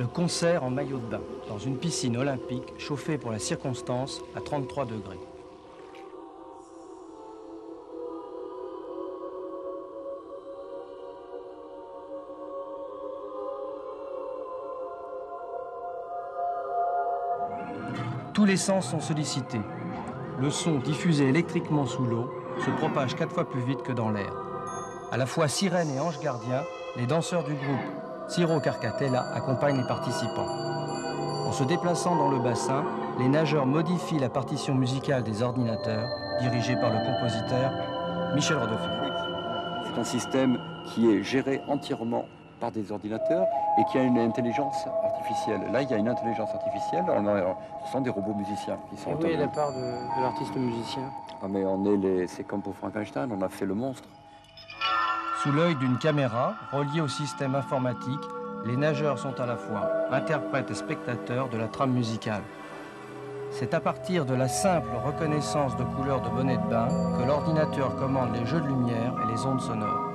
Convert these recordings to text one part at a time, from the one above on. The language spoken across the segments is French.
Le concert en maillot de bain, dans une piscine olympique chauffée pour la circonstance à 33 degrés. Tous les sens sont sollicités. Le son diffusé électriquement sous l'eau se propage 4 fois plus vite que dans l'air. À la fois sirène et ange gardien, les danseurs du groupe Ciro Carcatella accompagnent les participants. En se déplaçant dans le bassin, les nageurs modifient la partition musicale des ordinateurs, dirigée par le compositeur Michel Rodolphe. C'est un système qui est géré entièrement par des ordinateurs et qui a une intelligence artificielle. Là, il y a une intelligence artificielle, ce sont des robots musiciens qui sont... Et où est la part de l'artiste musicien? Ah mais c'est comme pour Frankenstein, on a fait le monstre. Sous l'œil d'une caméra reliée au système informatique, les nageurs sont à la fois interprètes et spectateurs de la trame musicale. C'est à partir de la simple reconnaissance de couleurs de bonnet de bain que l'ordinateur commande les jeux de lumière et les ondes sonores.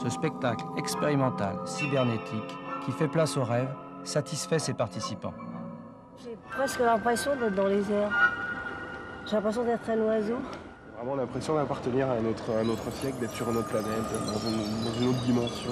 Ce spectacle expérimental, cybernétique, qui fait place au rêve, satisfait ses participants. J'ai presque l'impression d'être dans les airs. J'ai l'impression d'être un oiseau. Vraiment l'impression d'appartenir à un autre siècle, d'être sur une autre planète, dans une autre dimension.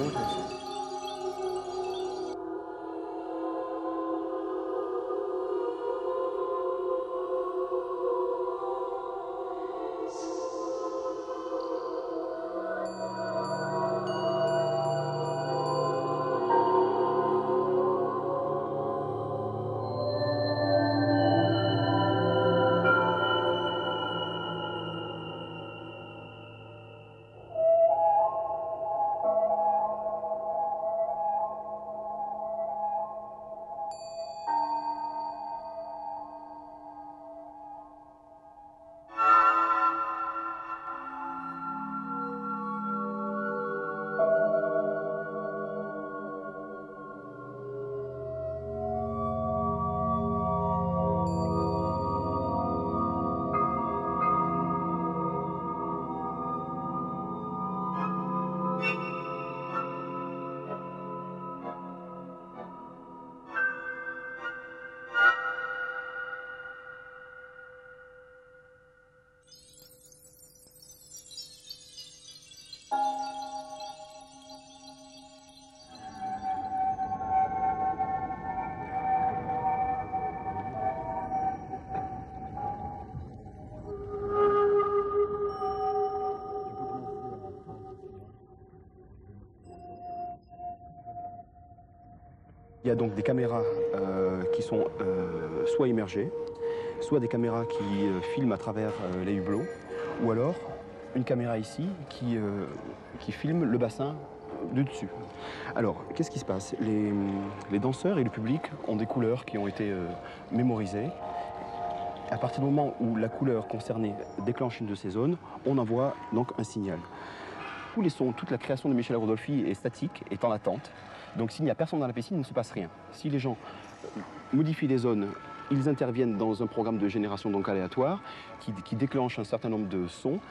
Il y a donc des caméras qui sont soit immergées, soit des caméras qui filment à travers les hublots, ou alors une caméra ici qui filme le bassin du dessus. Alors, qu'est-ce qui se passe? Les danseurs et le public ont des couleurs qui ont été mémorisées. À partir du moment où la couleur concernée déclenche une de ces zones, on envoie donc un signal. Tous les sons, toute la création de Michel Rodolphi est statique, est en attente. Donc s'il n'y a personne dans la piscine, il ne se passe rien. Si les gens modifient les zones, ils interviennent dans un programme de génération donc aléatoire qui déclenche un certain nombre de sons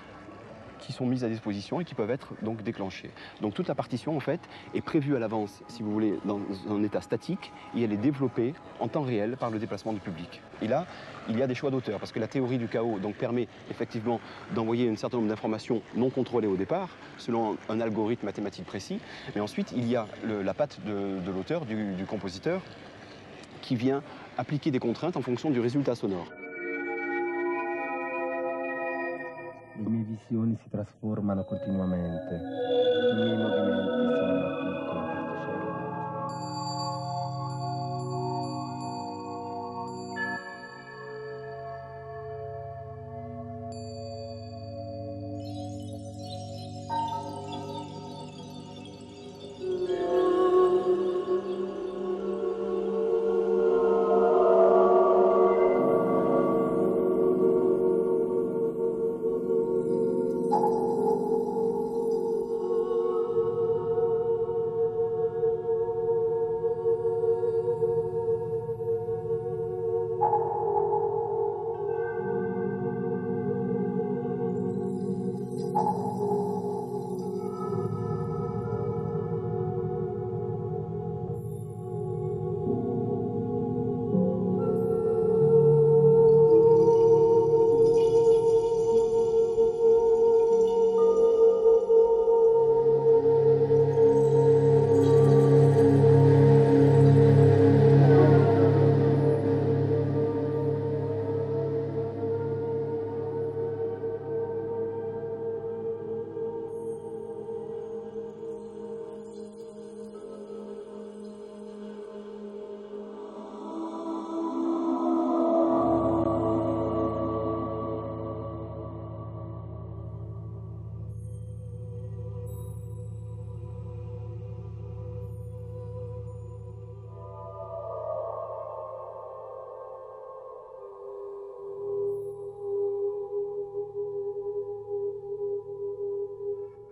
qui sont mis à disposition et qui peuvent être donc déclenchés. Donc toute la partition en fait est prévue à l'avance, si vous voulez, dans un état statique et elle est développée en temps réel par le déplacement du public. Et là, il y a des choix d'auteur parce que la théorie du chaos donc permet effectivement d'envoyer un certain nombre d'informations non contrôlées au départ, selon un algorithme mathématique précis. Mais ensuite, il y a la patte de l'auteur, du compositeur, qui vient appliquer des contraintes en fonction du résultat sonore. Le mie visioni si trasformano continuamente, i miei movimenti sono una piccola particella.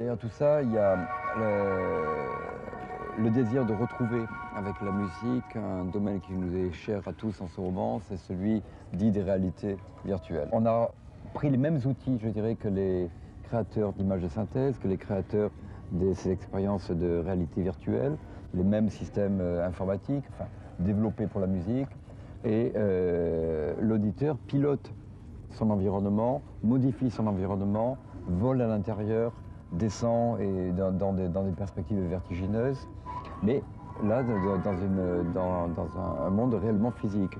derrière tout ça, il y a le désir de retrouver avec la musique un domaine qui nous est cher à tous en ce moment, c'est celui dit des réalités virtuelles. On a pris les mêmes outils, je dirais, que les créateurs d'images de synthèse, que les créateurs de ces expériences de réalité virtuelle, les mêmes systèmes informatiques, enfin, développés pour la musique, et l'auditeur pilote son environnement, modifie son environnement, vole à l'intérieur, descend et dans des perspectives vertigineuses, mais là, dans un monde réellement physique.